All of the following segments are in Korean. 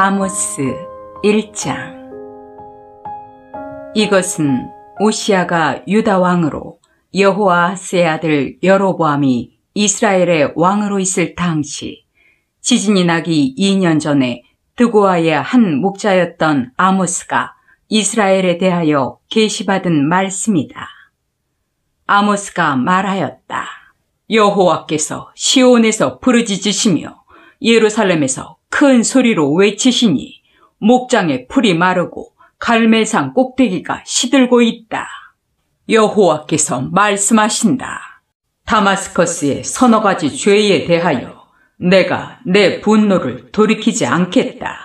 아모스 1장. 이것은 우시야가 유다 왕으로 여호아하스의 아들 여로보암이 이스라엘의 왕으로 있을 당시 지진이 나기 2년 전에 드고아의 한 목자였던 아모스가 이스라엘에 대하여 계시받은 말씀이다. 아모스가 말하였다. 여호와께서 시온에서 부르짖으시며 예루살렘에서 큰 소리로 외치시니 목장의 풀이 마르고 갈멜산 꼭대기가 시들고 있다. 여호와께서 말씀하신다. 다마스커스의 서너 가지 죄에 대하여 내가 내 분노를 돌이키지 않겠다.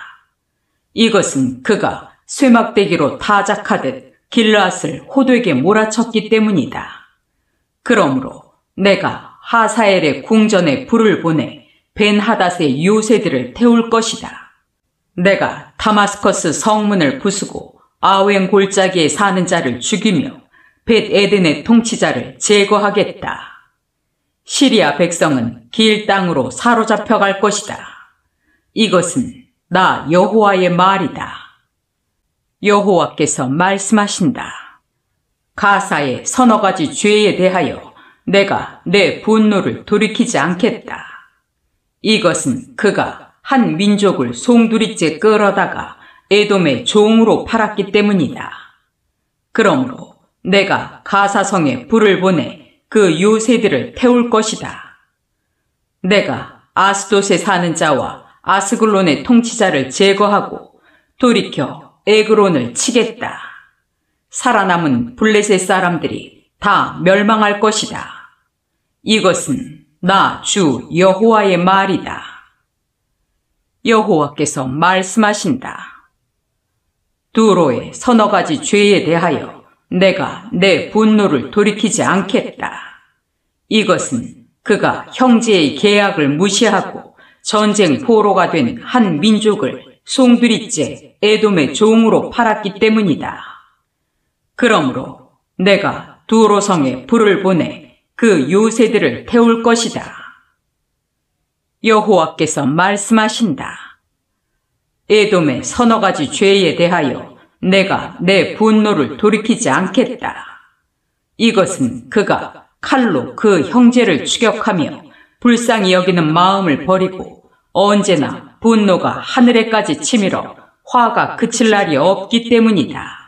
이것은 그가 쇠막대기로 타작하듯 길르앗을 호되게 몰아쳤기 때문이다. 그러므로 내가 하사엘의 궁전에 불을 보내 벤하닷의 요새들을 태울 것이다. 내가 다마스커스 성문을 부수고 아웬 골짜기에 사는 자를 죽이며 벳에덴의 통치자를 제거하겠다. 시리아 백성은 길 땅으로 사로잡혀 갈 것이다. 이것은 나 여호와의 말이다. 여호와께서 말씀하신다. 가사의 서너 가지 죄에 대하여 내가 내 분노를 돌이키지 않겠다. 이것은 그가 한 민족을 송두리째 끌어다가 에돔의 종으로 팔았기 때문이다. 그러므로 내가 가사성에 불을 보내 그 요새들을 태울 것이다. 내가 아스돗에 사는 자와 아스글론의 통치자를 제거하고 돌이켜 에그론을 치겠다. 살아남은 블레셋 사람들이 다 멸망할 것이다. 이것은 나 주 여호와의 말이다. 여호와께서 말씀하신다. 두로의 서너 가지 죄에 대하여 내가 내 분노를 돌이키지 않겠다. 이것은 그가 형제의 계약을 무시하고 전쟁 포로가 된 한 민족을 송두리째 에돔의 종으로 팔았기 때문이다. 그러므로 내가 두로 성에 불을 보내 그 요새들을 태울 것이다. 여호와께서 말씀하신다. 에돔의 서너 가지 죄에 대하여 내가 내 분노를 돌이키지 않겠다. 이것은 그가 칼로 그 형제를 추격하며 불쌍히 여기는 마음을 버리고 언제나 분노가 하늘에까지 치밀어 화가 그칠 날이 없기 때문이다.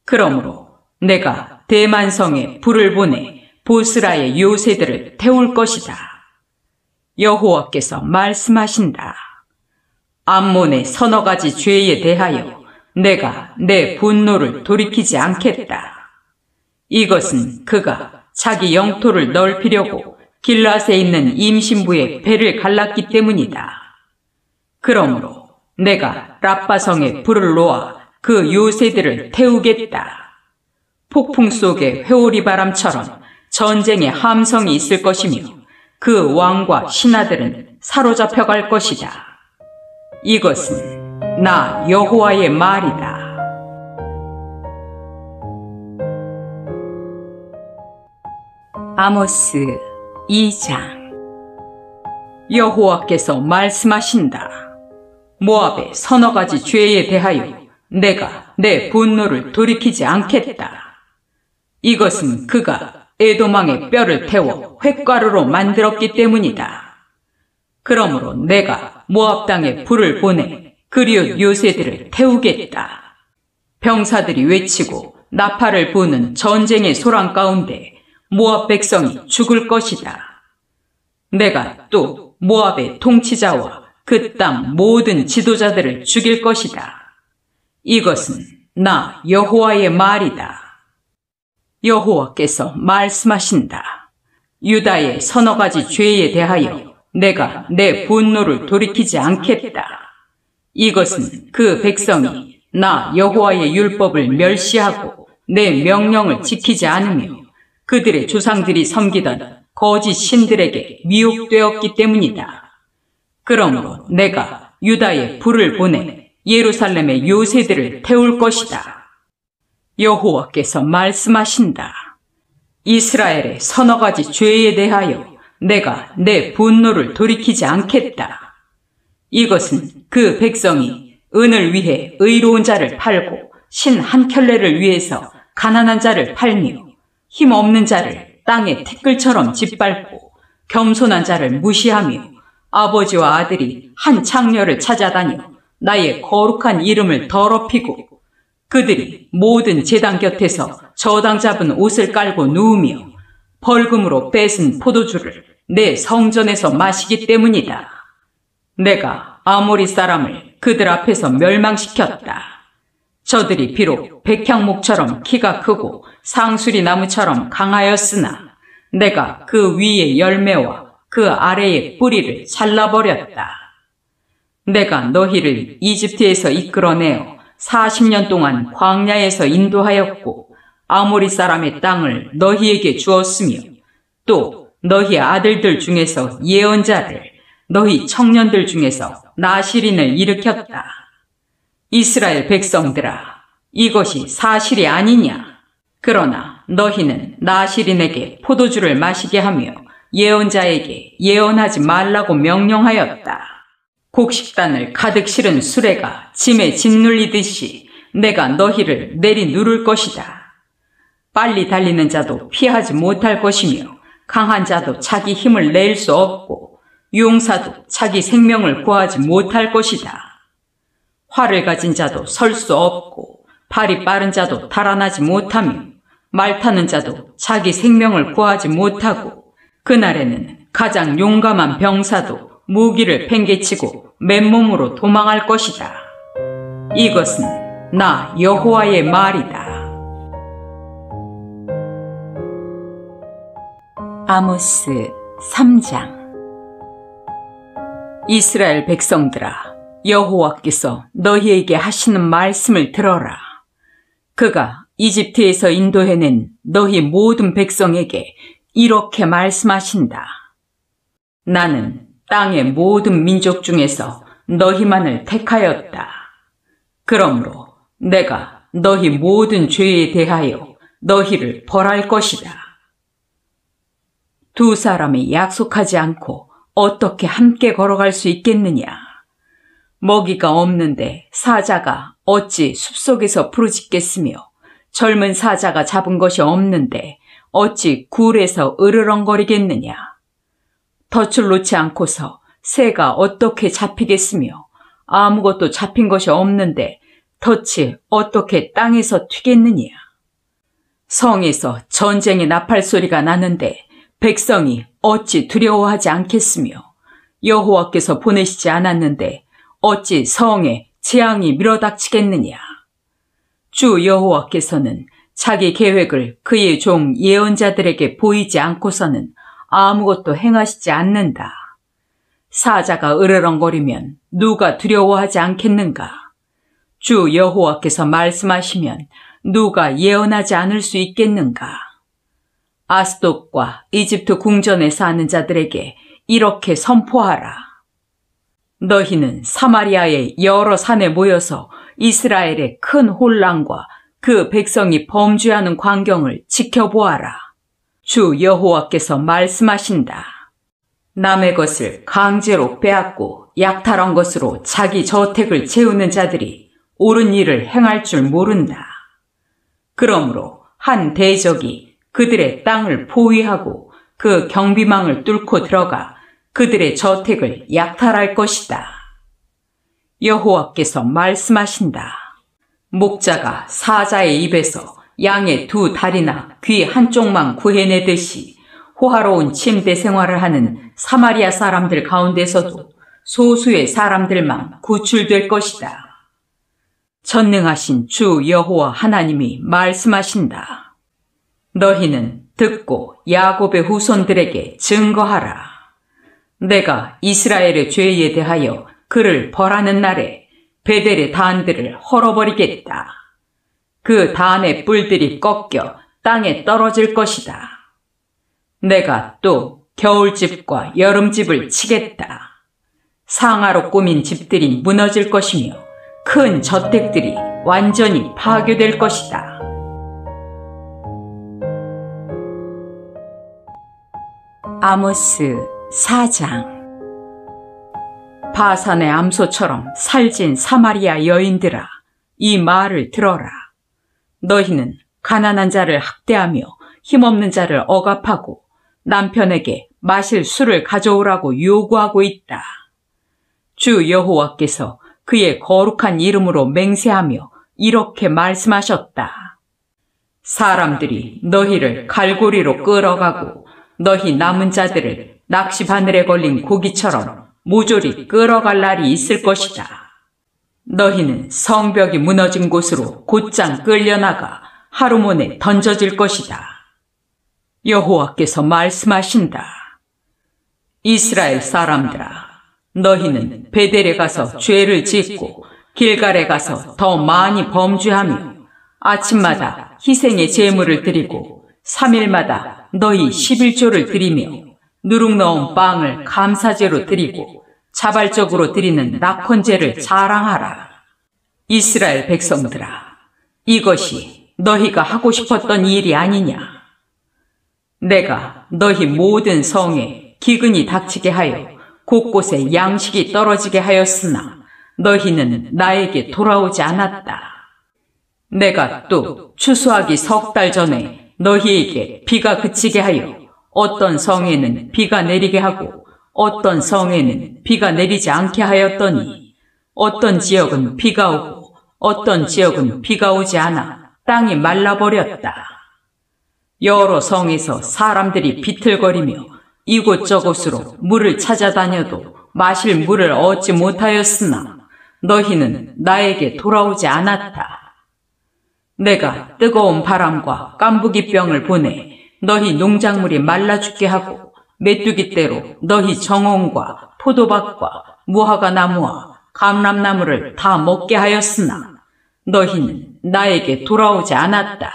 그러므로 내가 대만성에 불을 보내 보스라의 요새들을 태울 것이다. 여호와께서 말씀하신다. 암몬의 서너 가지 죄에 대하여 내가 내 분노를 돌이키지 않겠다. 이것은 그가 자기 영토를 넓히려고 길앗에 있는 임신부의 배를 갈랐기 때문이다. 그러므로 내가 랍바성에 불을 놓아 그 요새들을 태우겠다. 폭풍 속의 회오리 바람처럼 전쟁의 함성이 있을 것이며 그 왕과 신하들은 사로잡혀 갈 것이다. 이것은 나 여호와의 말이다. 아모스 2장. 여호와께서 말씀하신다. 모압의 서너 가지 죄에 대하여 내가 내 분노를 돌이키지 않겠다. 이것은 그가 에돔 왕의 뼈를 태워 횟가루로 만들었기 때문이다. 그러므로 내가 모압 땅에 불을 보내 그리옷 요새들을 태우겠다. 병사들이 외치고 나팔을 부는 전쟁의 소란 가운데 모압 백성이 죽을 것이다. 내가 또 모압의 통치자와 그 땅 모든 지도자들을 죽일 것이다. 이것은 나 여호와의 말이다. 여호와께서 말씀하신다. 유다의 서너 가지 죄에 대하여 내가 내 분노를 돌이키지 않겠다. 이것은 그 백성이 나 여호와의 율법을 멸시하고 내 명령을 지키지 않으며 그들의 조상들이 섬기던 거짓 신들에게 미혹되었기 때문이다. 그러므로 내가 유다에 불을 보내 예루살렘의 요새들을 태울 것이다. 여호와께서 말씀하신다. 이스라엘의 서너 가지 죄에 대하여 내가 내 분노를 돌이키지 않겠다. 이것은 그 백성이 은을 위해 의로운 자를 팔고 신 한 켤레를 위해서 가난한 자를 팔며 힘없는 자를 땅의 티끌처럼 짓밟고 겸손한 자를 무시하며 아버지와 아들이 한 창녀를 찾아다녀 나의 거룩한 이름을 더럽히고 그들이 모든 제단 곁에서 저당 잡은 옷을 깔고 누우며 벌금으로 뺏은 포도주를 내 성전에서 마시기 때문이다. 내가 아모리 사람을 그들 앞에서 멸망시켰다. 저들이 비록 백향목처럼 키가 크고 상수리 나무처럼 강하였으나 내가 그 위의 열매와 그 아래의 뿌리를 잘라버렸다. 내가 너희를 이집트에서 이끌어내어 40년 동안 광야에서 인도하였고 아모리 사람의 땅을 너희에게 주었으며 또 너희 아들들 중에서 예언자를 너희 청년들 중에서 나실인을 일으켰다. 이스라엘 백성들아, 이것이 사실이 아니냐? 그러나 너희는 나실인에게 포도주를 마시게 하며 예언자에게 예언하지 말라고 명령하였다. 곡식단을 가득 실은 수레가 짐에 짓눌리듯이 내가 너희를 내리 누를 것이다. 빨리 달리는 자도 피하지 못할 것이며 강한 자도 자기 힘을 낼 수 없고 용사도 자기 생명을 구하지 못할 것이다. 활을 가진 자도 설 수 없고 발이 빠른 자도 달아나지 못하며 말 타는 자도 자기 생명을 구하지 못하고 그날에는 가장 용감한 병사도 무기를 팽개치고 맨몸으로 도망할 것이다. 이것은 나 여호와의 말이다. 아모스 3장. 이스라엘 백성들아, 여호와께서 너희에게 하시는 말씀을 들어라. 그가 이집트에서 인도해낸 너희 모든 백성에게 이렇게 말씀하신다. 나는 땅의 모든 민족 중에서 너희만을 택하였다. 그러므로 내가 너희 모든 죄에 대하여 너희를 벌할 것이다. 두 사람이 약속하지 않고 어떻게 함께 걸어갈 수 있겠느냐? 먹이가 없는데 사자가 어찌 숲속에서 부르짖겠으며 젊은 사자가 잡은 것이 없는데 어찌 굴에서 으르렁거리겠느냐? 덫을 놓지 않고서 새가 어떻게 잡히겠으며 아무것도 잡힌 것이 없는데 덫이 어떻게 땅에서 튀겠느냐? 성에서 전쟁의 나팔 소리가 나는데 백성이 어찌 두려워하지 않겠으며 여호와께서 보내시지 않았는데 어찌 성에 재앙이 밀어닥치겠느냐? 주 여호와께서는 자기 계획을 그의 종 예언자들에게 보이지 않고서는 아무것도 행하시지 않는다. 사자가 으르렁거리면 누가 두려워하지 않겠는가? 주 여호와께서 말씀하시면 누가 예언하지 않을 수 있겠는가? 아스돗과 이집트 궁전에 사는 자들에게 이렇게 선포하라. 너희는 사마리아의 여러 산에 모여서 이스라엘의 큰 혼란과 그 백성이 범죄하는 광경을 지켜보아라. 주 여호와께서 말씀하신다. 남의 것을 강제로 빼앗고 약탈한 것으로 자기 저택을 채우는 자들이 옳은 일을 행할 줄 모른다. 그러므로 한 대적이 그들의 땅을 포위하고 그 경비망을 뚫고 들어가 그들의 저택을 약탈할 것이다. 여호와께서 말씀하신다. 목자가 사자의 입에서 양의 두 다리나 귀 한쪽만 구해내듯이 호화로운 침대 생활을 하는 사마리아 사람들 가운데서도 소수의 사람들만 구출될 것이다. 전능하신 주 여호와 하나님이 말씀하신다. 너희는 듣고 야곱의 후손들에게 증거하라. 내가 이스라엘의 죄에 대하여 그를 벌하는 날에 베델의 단들을 헐어버리겠다. 그 단의 뿔들이 꺾여 땅에 떨어질 것이다. 내가 또 겨울집과 여름집을 치겠다. 상아로 꾸민 집들이 무너질 것이며 큰 저택들이 완전히 파괴될 것이다. 아모스 4장. 바산의 암소처럼 살찐 사마리아 여인들아, 이 말을 들어라. 너희는 가난한 자를 학대하며 힘없는 자를 억압하고 남편에게 마실 술을 가져오라고 요구하고 있다. 주 여호와께서 그의 거룩한 이름으로 맹세하며 이렇게 말씀하셨다. 사람들이 너희를 갈고리로 끌어가고 너희 남은 자들을 낚시 바늘에 걸린 고기처럼 모조리 끌어갈 날이 있을 것이다. 너희는 성벽이 무너진 곳으로 곧장 끌려나가 하루몬에 던져질 것이다. 여호와께서 말씀하신다. 이스라엘 사람들아, 너희는 베델에 가서 죄를 짓고 길갈에 가서 더 많이 범죄하며 아침마다 희생의 제물을 드리고 3일마다 너희 11조를 드리며 누룩 넣은 빵을 감사제로 드리고 자발적으로 드리는 낙헌제를 자랑하라. 이스라엘 백성들아, 이것이 너희가 하고 싶었던 일이 아니냐? 내가 너희 모든 성에 기근이 닥치게 하여 곳곳에 양식이 떨어지게 하였으나 너희는 나에게 돌아오지 않았다. 내가 또 추수하기 3달 전에 너희에게 비가 그치게 하여 어떤 성에는 비가 내리게 하고 어떤 성에는 비가 내리지 않게 하였더니 어떤 지역은 비가 오고 어떤 지역은 비가 오지 않아 땅이 말라버렸다. 여러 성에서 사람들이 비틀거리며 이곳저곳으로 물을 찾아다녀도 마실 물을 얻지 못하였으나 너희는 나에게 돌아오지 않았다. 내가 뜨거운 바람과 깐부기병을 보내 너희 농작물이 말라 죽게 하고 메뚜기떼로 너희 정원과 포도밭과 무화과 나무와 감람나무를 다 먹게 하였으나 너희는 나에게 돌아오지 않았다.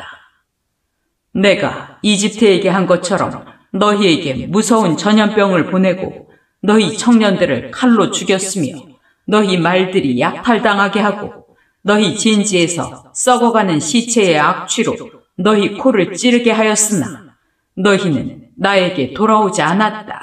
내가 이집트에게 한 것처럼 너희에게 무서운 전염병을 보내고 너희 청년들을 칼로 죽였으며 너희 말들이 약탈당하게 하고 너희 진지에서 썩어가는 시체의 악취로 너희 코를 찌르게 하였으나 너희는 나에게 돌아오지 않았다.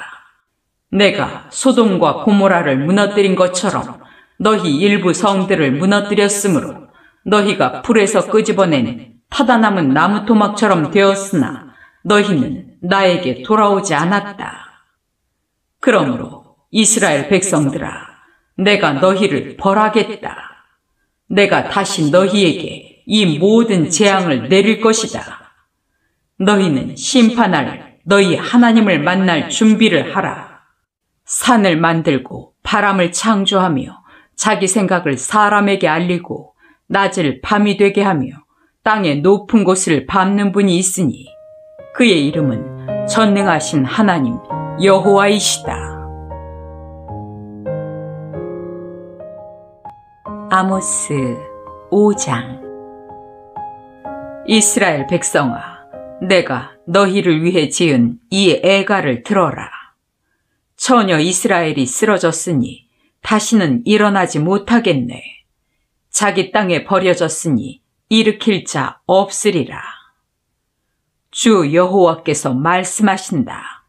내가 소돔과 고모라를 무너뜨린 것처럼 너희 일부 성들을 무너뜨렸으므로 너희가 불에서 끄집어낸 타다 남은 나무 토막처럼 되었으나 너희는 나에게 돌아오지 않았다. 그러므로 이스라엘 백성들아, 내가 너희를 벌하겠다. 내가 다시 너희에게 이 모든 재앙을 내릴 것이다. 너희는 심판할 너희 하나님을 만날 준비를 하라. 산을 만들고 바람을 창조하며 자기 생각을 사람에게 알리고 낮을 밤이 되게 하며 땅의 높은 곳을 밟는 분이 있으니 그의 이름은 전능하신 하나님 여호와이시다. 아모스 5장. 이스라엘 백성아, 내가 너희를 위해 지은 이 애가를 들어라. 처녀 이스라엘이 쓰러졌으니 다시는 일어나지 못하겠네. 자기 땅에 버려졌으니 일으킬 자 없으리라. 주 여호와께서 말씀하신다.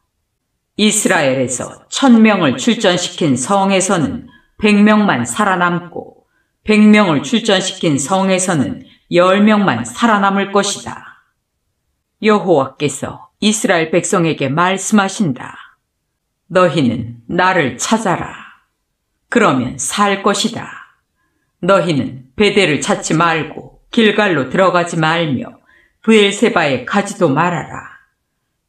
이스라엘에서 1000명을 출전시킨 성에서는 100명만 살아남고 100명을 출전시킨 성에서는 10명만 살아남을 것이다. 여호와께서 이스라엘 백성에게 말씀하신다. 너희는 나를 찾아라. 그러면 살 것이다. 너희는 베델을 찾지 말고 길갈로 들어가지 말며 브엘세바에 가지도 말아라.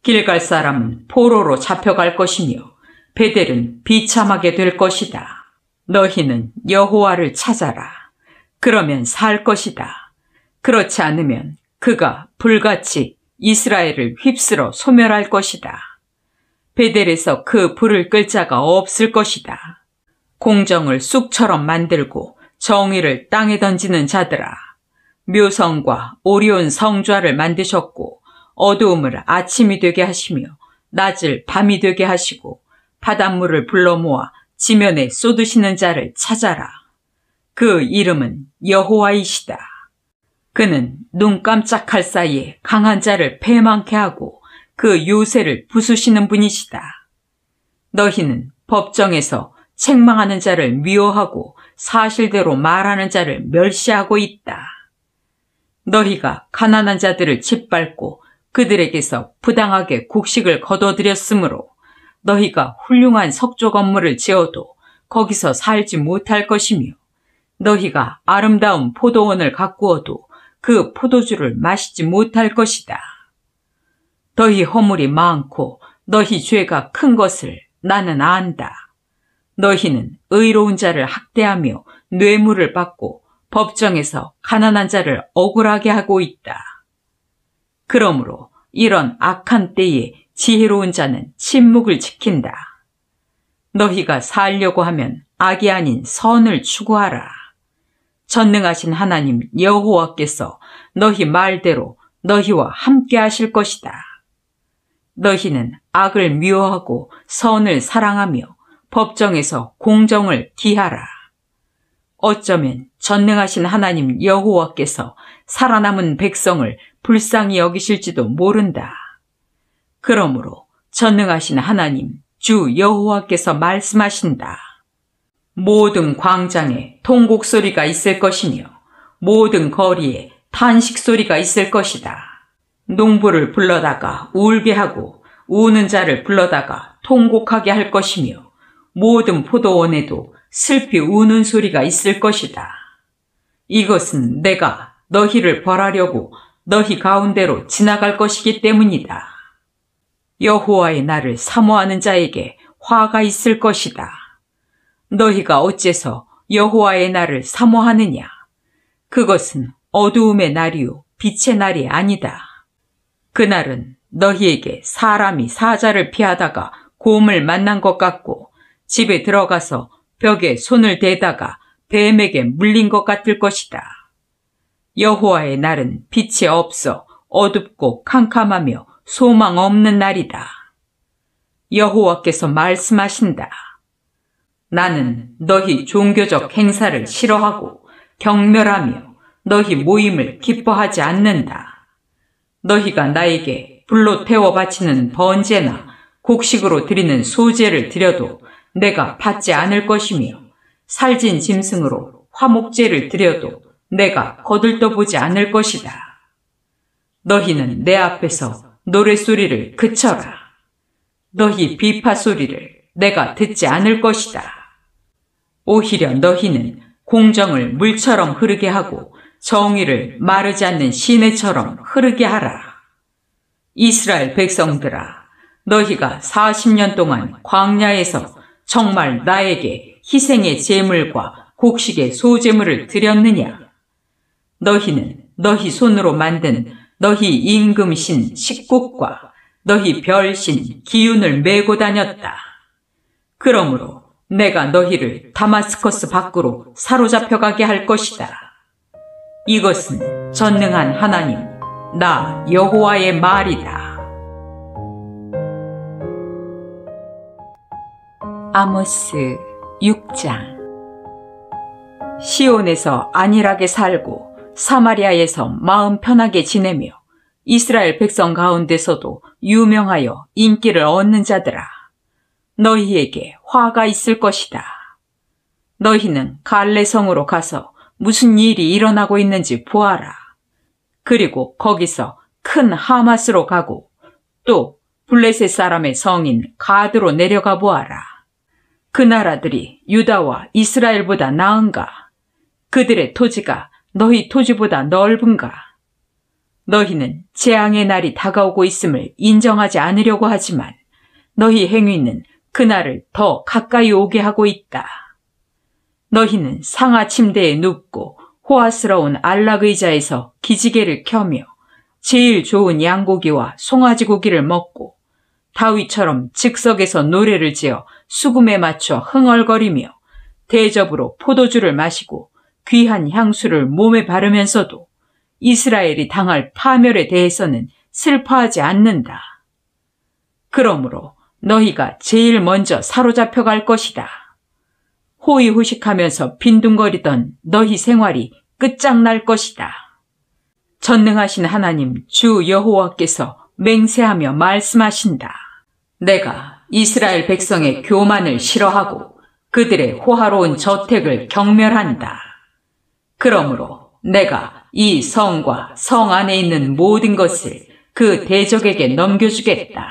길갈 사람은 포로로 잡혀갈 것이며 베델은 비참하게 될 것이다. 너희는 여호와를 찾아라. 그러면 살 것이다. 그렇지 않으면 그가 불같이 이스라엘을 휩쓸어 소멸할 것이다. 베델에서 그 불을 끌 자가 없을 것이다. 공정을 쑥처럼 만들고 정의를 땅에 던지는 자들아, 묘성과 오리온 성좌를 만드셨고 어두움을 아침이 되게 하시며 낮을 밤이 되게 하시고 바닷물을 불러 모아 지면에 쏟으시는 자를 찾아라. 그 이름은 여호와이시다. 그는 눈 깜짝할 사이에 강한 자를 패망케 하고 그 요새를 부수시는 분이시다. 너희는 법정에서 책망하는 자를 미워하고 사실대로 말하는 자를 멸시하고 있다. 너희가 가난한 자들을 짓밟고 그들에게서 부당하게 곡식을 거둬들였으므로 너희가 훌륭한 석조 건물을 지어도 거기서 살지 못할 것이며 너희가 아름다운 포도원을 가꾸어도 그 포도주를 마시지 못할 것이다. 너희 허물이 많고 너희 죄가 큰 것을 나는 안다. 너희는 의로운 자를 학대하며 뇌물을 받고 법정에서 가난한 자를 억울하게 하고 있다. 그러므로 이런 악한 때에 지혜로운 자는 침묵을 지킨다. 너희가 살려고 하면 악이 아닌 선을 추구하라. 전능하신 하나님 여호와께서 너희 말대로 너희와 함께 하실 것이다. 너희는 악을 미워하고 선을 사랑하며 법정에서 공정을 기하라. 어쩌면 전능하신 하나님 여호와께서 살아남은 백성을 불쌍히 여기실지도 모른다. 그러므로 전능하신 하나님 주 여호와께서 말씀하신다. 모든 광장에 통곡 소리가 있을 것이며 모든 거리에 탄식 소리가 있을 것이다. 농부를 불러다가 울게 하고 우는 자를 불러다가 통곡하게 할 것이며 모든 포도원에도 슬피 우는 소리가 있을 것이다. 이것은 내가 너희를 벌하려고 너희 가운데로 지나갈 것이기 때문이다. 여호와의 날을 사모하는 자에게 화가 있을 것이다. 너희가 어째서 여호와의 날을 사모하느냐? 그것은 어두움의 날이요 빛의 날이 아니다. 그날은 너희에게 사람이 사자를 피하다가 곰을 만난 것 같고 집에 들어가서 벽에 손을 대다가 뱀에게 물린 것 같을 것이다. 여호와의 날은 빛이 없어 어둡고 캄캄하며 소망 없는 날이다. 여호와께서 말씀하신다. 나는 너희 종교적 행사를 싫어하고 경멸하며 너희 모임을 기뻐하지 않는다. 너희가 나에게 불로 태워 바치는 번제나 곡식으로 드리는 소제를 드려도 내가 받지 않을 것이며 살진 짐승으로 화목제를 드려도 내가 거들떠보지 않을 것이다. 너희는 내 앞에서 노랫소리를 그쳐라. 너희 비파 소리를 내가 듣지 않을 것이다. 오히려 너희는 공정을 물처럼 흐르게 하고 정의를 마르지 않는 시내처럼 흐르게 하라. 이스라엘 백성들아, 너희가 40년 동안 광야에서 정말 나에게 희생의 제물과 곡식의 소제물을 드렸느냐? 너희는 너희 손으로 만든 너희 임금신 식국과 너희 별신 기운을 메고 다녔다. 그러므로 내가 너희를 다마스커스 밖으로 사로잡혀가게 할 것이다. 이것은 전능한 하나님, 나 여호와의 말이다. 아모스 6장. 시온에서 안일하게 살고 사마리아에서 마음 편하게 지내며 이스라엘 백성 가운데서도 유명하여 인기를 얻는 자들아, 너희에게 화가 있을 것이다. 너희는 갈레성으로 가서 무슨 일이 일어나고 있는지 보아라. 그리고 거기서 큰 하마스로 가고 또 블레셋 사람의 성인 가드로 내려가 보아라. 그 나라들이 유다와 이스라엘보다 나은가? 그들의 토지가 너희 토지보다 넓은가? 너희는 재앙의 날이 다가오고 있음을 인정하지 않으려고 하지만 너희 행위는 그날을 더 가까이 오게 하고 있다. 너희는 상하 침대에 눕고 호화스러운 안락 의자에서 기지개를 켜며 제일 좋은 양고기와 송아지 고기를 먹고 다윗처럼 즉석에서 노래를 지어 수금에 맞춰 흥얼거리며 대접으로 포도주를 마시고 귀한 향수를 몸에 바르면서도 이스라엘이 당할 파멸에 대해서는 슬퍼하지 않는다. 그러므로 너희가 제일 먼저 사로잡혀 갈 것이다. 호의호식하면서 빈둥거리던 너희 생활이 끝장날 것이다. 전능하신 하나님 주 여호와께서 맹세하며 말씀하신다. 내가 이스라엘 백성의 교만을 싫어하고 그들의 호화로운 저택을 경멸한다. 그러므로 내가 이 성과 성 안에 있는 모든 것을 그 대적에게 넘겨주겠다.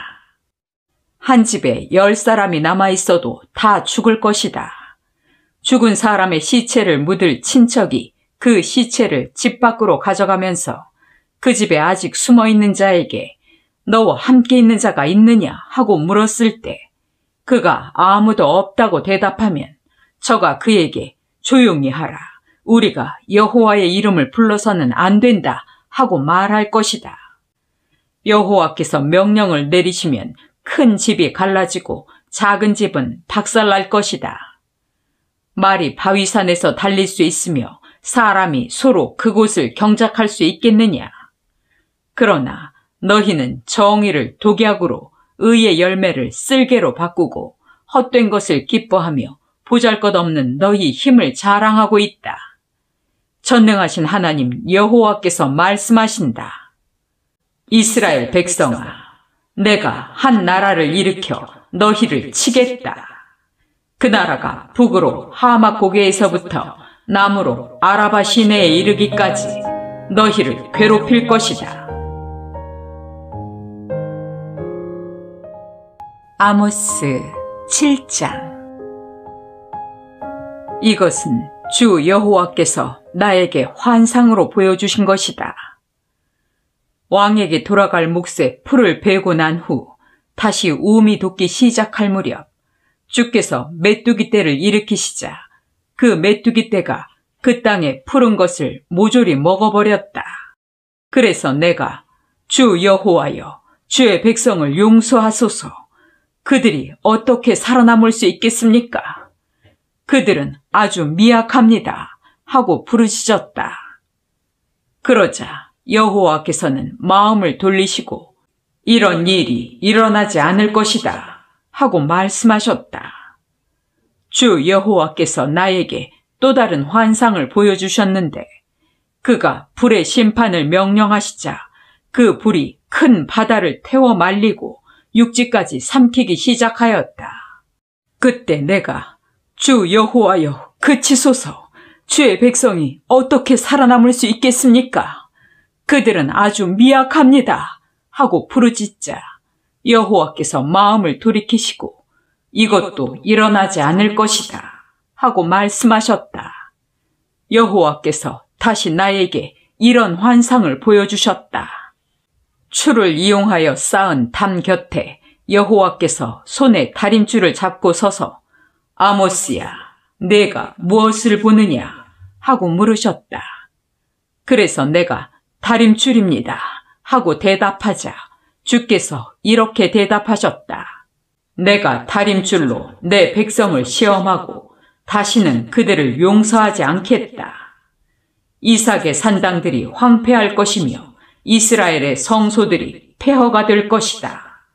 한 집에 10사람이 남아있어도 다 죽을 것이다. 죽은 사람의 시체를 묻을 친척이 그 시체를 집 밖으로 가져가면서 그 집에 아직 숨어있는 자에게 너와 함께 있는 자가 있느냐 하고 물었을 때 그가 아무도 없다고 대답하면 저가 그에게 조용히 하라. 우리가 여호와의 이름을 불러서는 안 된다 하고 말할 것이다. 여호와께서 명령을 내리시면 큰 집이 갈라지고 작은 집은 박살날 것이다. 말이 바위산에서 달릴 수 있으며 사람이 서로 그곳을 경작할 수 있겠느냐? 그러나 너희는 정의를 독약으로 의의 열매를 쓸개로 바꾸고 헛된 것을 기뻐하며 보잘것없는 너희 힘을 자랑하고 있다. 전능하신 하나님 여호와께서 말씀하신다. 이스라엘 백성아, 내가 한 나라를 일으켜 너희를 치겠다. 그 나라가 북으로 하맛 고개에서부터 남으로 아라바 시내에 이르기까지 너희를 괴롭힐 것이다. 아모스 7장. 이것은 주 여호와께서 나에게 환상으로 보여주신 것이다. 왕에게 돌아갈 몫에 풀을 베고 난 후 다시 우음이 돋기 시작할 무렵 주께서 메뚜기 떼를 일으키시자 그 메뚜기 떼가 그 땅에 푸른 것을 모조리 먹어버렸다. 그래서 내가 주 여호와여, 주의 백성을 용서하소서. 그들이 어떻게 살아남을 수 있겠습니까? 그들은 아주 미약합니다 하고 부르짖었다. 그러자 여호와께서는 마음을 돌리시고 이런 일이 일어나지 않을 것이다 하고 말씀하셨다. 주 여호와께서 나에게 또 다른 환상을 보여주셨는데 그가 불의 심판을 명령하시자 그 불이 큰 바다를 태워 말리고 육지까지 삼키기 시작하였다. 그때 내가 주 여호와여 그치소서. 주의 백성이 어떻게 살아남을 수 있겠습니까? 그들은 아주 미약합니다 하고 부르짖자 여호와께서 마음을 돌이키시고 이것도 일어나지 않을 것이다 하고 말씀하셨다. 여호와께서 다시 나에게 이런 환상을 보여주셨다. 추를 이용하여 쌓은 담 곁에 여호와께서 손에 다림줄을 잡고 서서 아모스야, 내가 무엇을 보느냐 하고 물으셨다. 그래서 내가 다림줄입니다 하고 대답하자 주께서 이렇게 대답하셨다. 내가 다림줄로 내 백성을 시험하고 다시는 그들을 용서하지 않겠다. 이삭의 산당들이 황폐할 것이며 이스라엘의 성소들이 폐허가 될 것이다.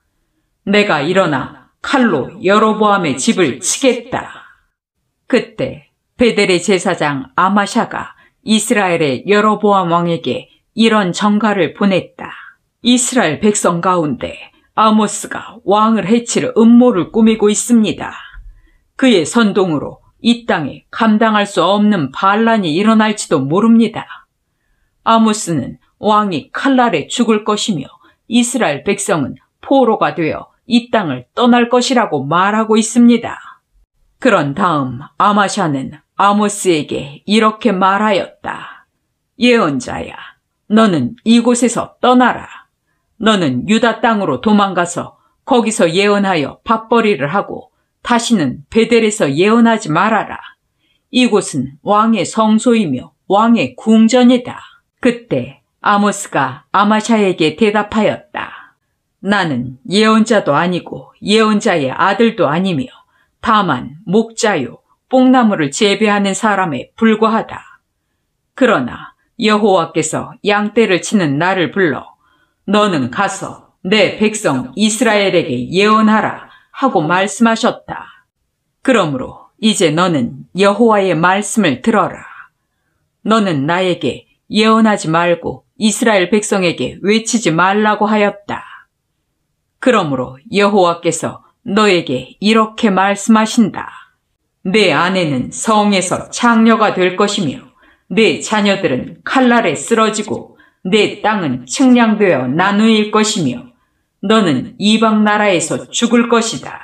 내가 일어나 칼로 여로보암의 집을 치겠다. 그때 베델의 제사장 아마샤가 이스라엘의 여로보암 왕에게 이런 전가를 보냈다. 이스라엘 백성 가운데 아모스가 왕을 해칠 음모를 꾸미고 있습니다. 그의 선동으로 이 땅에 감당할 수 없는 반란이 일어날지도 모릅니다. 아모스는 왕이 칼날에 죽을 것이며 이스라엘 백성은 포로가 되어 이 땅을 떠날 것이라고 말하고 있습니다. 그런 다음 아마샤는 아모스에게 이렇게 말하였다. 예언자야, 너는 이곳에서 떠나라. 너는 유다 땅으로 도망가서 거기서 예언하여 밥벌이를 하고 다시는 베델에서 예언하지 말아라. 이곳은 왕의 성소이며 왕의 궁전이다. 그때 아모스가 아마샤에게 대답하였다. 나는 예언자도 아니고 예언자의 아들도 아니며 다만 목자요 뽕나무를 재배하는 사람에 불과하다. 그러나 여호와께서 양떼를 치는 나를 불러 너는 가서 내 백성 이스라엘에게 예언하라 하고 말씀하셨다. 그러므로 이제 너는 여호와의 말씀을 들어라. 너는 나에게 예언하지 말고 이스라엘 백성에게 외치지 말라고 하였다. 그러므로 여호와께서 너에게 이렇게 말씀하신다. 내 아내는 성에서 창녀가 될 것이며 내 자녀들은 칼날에 쓰러지고 내 땅은 측량되어 나누일 것이며 너는 이방 나라에서 죽을 것이다.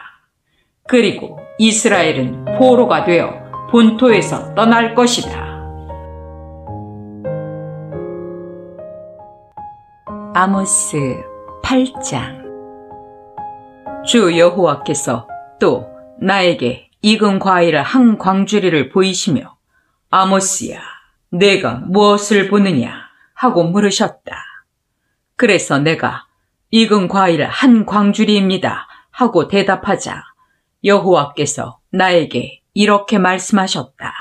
그리고 이스라엘은 포로가 되어 본토에서 떠날 것이다. 아모스 8장. 주 여호와께서 또 나에게 익은 과일을 한 광주리를 보이시며 아모스야, 내가 무엇을 보느냐 하고 물으셨다. 그래서 내가 익은 과일 한 광주리입니다 하고 대답하자 여호와께서 나에게 이렇게 말씀하셨다.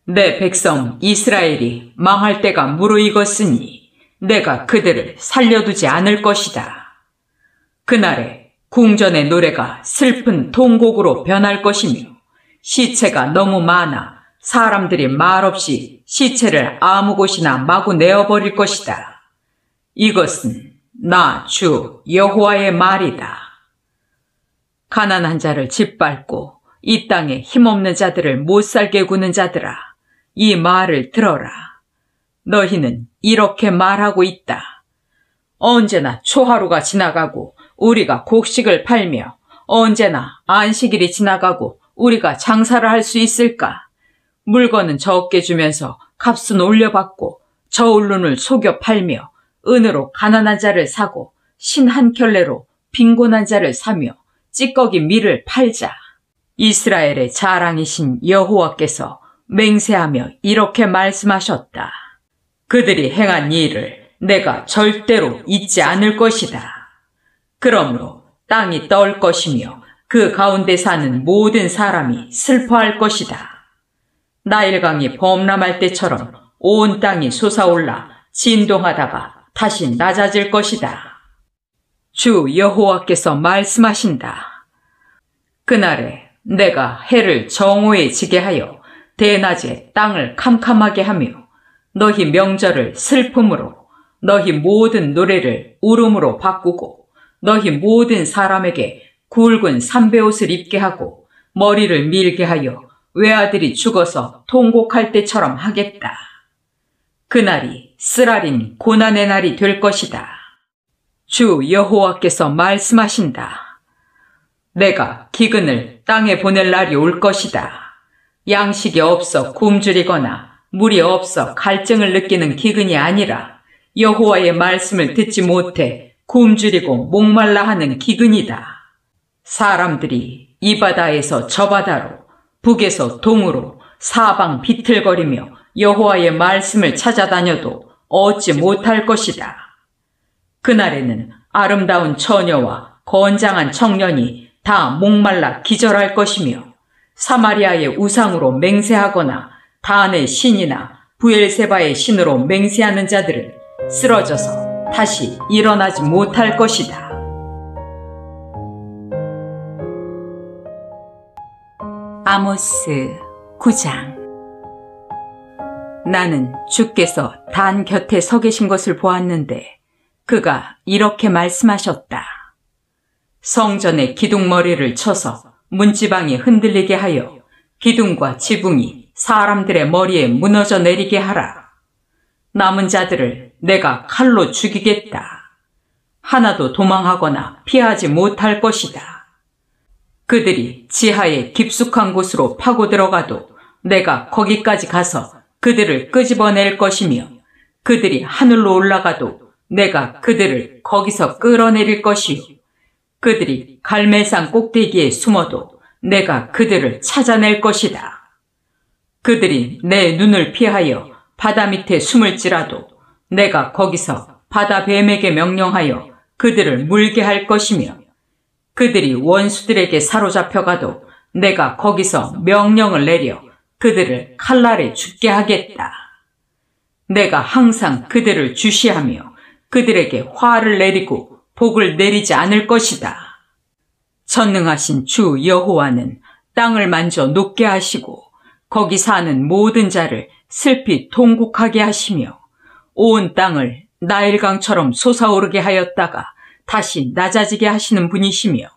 내 백성 이스라엘이 망할 때가 무르익었으니 내가 그들을 살려두지 않을 것이다. 그날에 궁전의 노래가 슬픈 통곡으로 변할 것이며 시체가 너무 많아 사람들이 말없이 시체를 아무 곳이나 마구 내어버릴 것이다. 이것은 나 주 여호와의 말이다. 가난한 자를 짓밟고 이 땅에 힘없는 자들을 못살게 구는 자들아, 이 말을 들어라. 너희는 이렇게 말하고 있다. 언제나 초하루가 지나가고 우리가 곡식을 팔며 언제나 안식일이 지나가고 우리가 장사를 할 수 있을까? 물건은 적게 주면서 값은 올려받고 저울눈을 속여 팔며 은으로 가난한 자를 사고 신 한 켤레로 빈곤한 자를 사며 찌꺼기 밀을 팔자. 이스라엘의 자랑이신 여호와께서 맹세하며 이렇게 말씀하셨다. 그들이 행한 일을 내가 절대로 잊지 않을 것이다. 그러므로 땅이 떨 것이며 그 가운데 사는 모든 사람이 슬퍼할 것이다. 나일강이 범람할 때처럼 온 땅이 솟아올라 진동하다가 다시 낮아질 것이다. 주 여호와께서 말씀하신다. 그날에 내가 해를 정오에 지게 하여 대낮에 땅을 캄캄하게 하며 너희 명절을 슬픔으로 너희 모든 노래를 울음으로 바꾸고 너희 모든 사람에게 굵은 삼배옷을 입게 하고 머리를 밀게 하여 외아들이 죽어서 통곡할 때처럼 하겠다. 그날이 쓰라린 고난의 날이 될 것이다. 주 여호와께서 말씀하신다. 내가 기근을 땅에 보낼 날이 올 것이다. 양식이 없어 굶주리거나 물이 없어 갈증을 느끼는 기근이 아니라 여호와의 말씀을 듣지 못해 굶주리고 목말라 하는 기근이다. 사람들이 이 바다에서 저 바다로 북에서 동으로 사방 비틀거리며 여호와의 말씀을 찾아다녀도 얻지 못할 것이다. 그날에는 아름다운 처녀와 건장한 청년이 다 목말라 기절할 것이며 사마리아의 우상으로 맹세하거나 다한의 신이나 부엘세바의 신으로 맹세하는 자들은 쓰러져서 다시 일어나지 못할 것이다. 아모스 9장. 나는 주께서 단 곁에 서 계신 것을 보았는데 그가 이렇게 말씀하셨다. 성전에 기둥머리를 쳐서 문지방이 흔들리게 하여 기둥과 지붕이 사람들의 머리에 무너져 내리게 하라. 남은 자들을 내가 칼로 죽이겠다. 하나도 도망하거나 피하지 못할 것이다. 그들이 지하에 깊숙한 곳으로 파고 들어가도 내가 거기까지 가서 그들을 끄집어낼 것이며 그들이 하늘로 올라가도 내가 그들을 거기서 끌어내릴 것이요. 그들이 갈멜산 꼭대기에 숨어도 내가 그들을 찾아낼 것이다. 그들이 내 눈을 피하여 바다 밑에 숨을지라도 내가 거기서 바다 뱀에게 명령하여 그들을 물게 할 것이며 그들이 원수들에게 사로잡혀가도 내가 거기서 명령을 내려 그들을 칼날에 죽게 하겠다. 내가 항상 그들을 주시하며 그들에게 화를 내리고 복을 내리지 않을 것이다. 전능하신 주 여호와는 땅을 만져 녹게 하시고 거기 사는 모든 자를 슬피 통곡하게 하시며 온 땅을 나일강처럼 솟아오르게 하였다가 다시 낮아지게 하시는 분이시며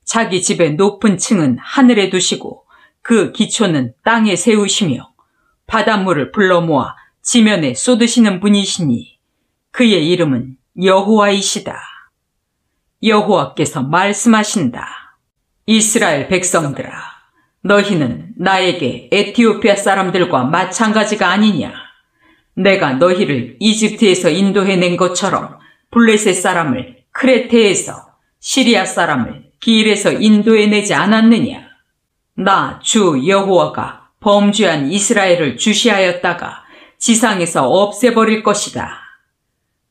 자기 집의 높은 층은 하늘에 두시고 그 기초는 땅에 세우시며 바닷물을 불러 모아 지면에 쏟으시는 분이시니 그의 이름은 여호와이시다. 여호와께서 말씀하신다. 이스라엘 백성들아, 너희는 나에게 에티오피아 사람들과 마찬가지가 아니냐? 내가 너희를 이집트에서 인도해낸 것처럼 블레셋 사람을 크레테에서, 시리아 사람을 길에서 인도해내지 않았느냐? 나 주 여호와가 범죄한 이스라엘을 주시하였다가 지상에서 없애버릴 것이다.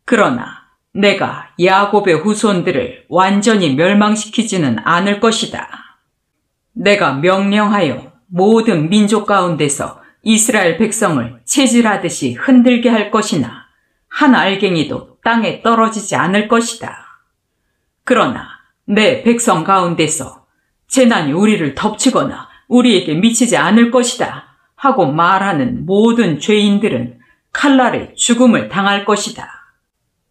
그러나 내가 야곱의 후손들을 완전히 멸망시키지는 않을 것이다. 내가 명령하여 모든 민족 가운데서 이스라엘 백성을 체질하듯이 흔들게 할 것이나 한 알갱이도 땅에 떨어지지 않을 것이다. 그러나 내 백성 가운데서 재난이 우리를 덮치거나 우리에게 미치지 않을 것이다 하고 말하는 모든 죄인들은 칼날에 죽음을 당할 것이다.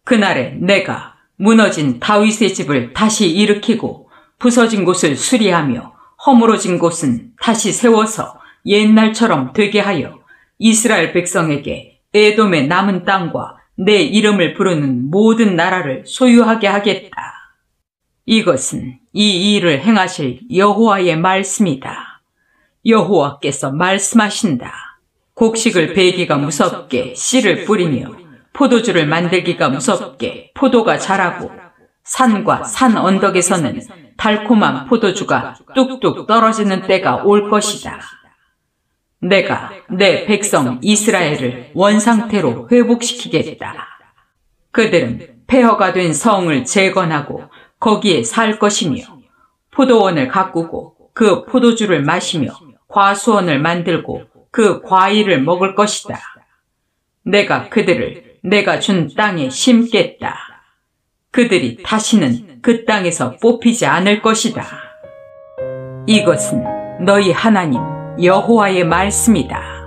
그날에 내가 무너진 다윗의 집을 다시 일으키고 부서진 곳을 수리하며 허물어진 곳은 다시 세워서 옛날처럼 되게 하여 이스라엘 백성에게 에돔의 남은 땅과 내 이름을 부르는 모든 나라를 소유하게 하겠다. 이것은 이 일을 행하실 여호와의 말씀이다. 여호와께서 말씀하신다. 곡식을 베기가 무섭게 씨를 뿌리며 포도주를 만들기가 무섭게 포도가 자라고 산과 산 언덕에서는 달콤한 포도주가 뚝뚝 떨어지는 때가 올 것이다. 내가 내 백성 이스라엘을 원상태로 회복시키겠다. 그들은 폐허가 된 성을 재건하고 거기에 살 것이며 포도원을 가꾸고 그 포도주를 마시며 과수원을 만들고 그 과일을 먹을 것이다. 내가 그들을 내가 준 땅에 심겠다. 그들이 다시는 그 땅에서 뽑히지 않을 것이다. 이것은 너희 하나님 여호와의 말씀이다.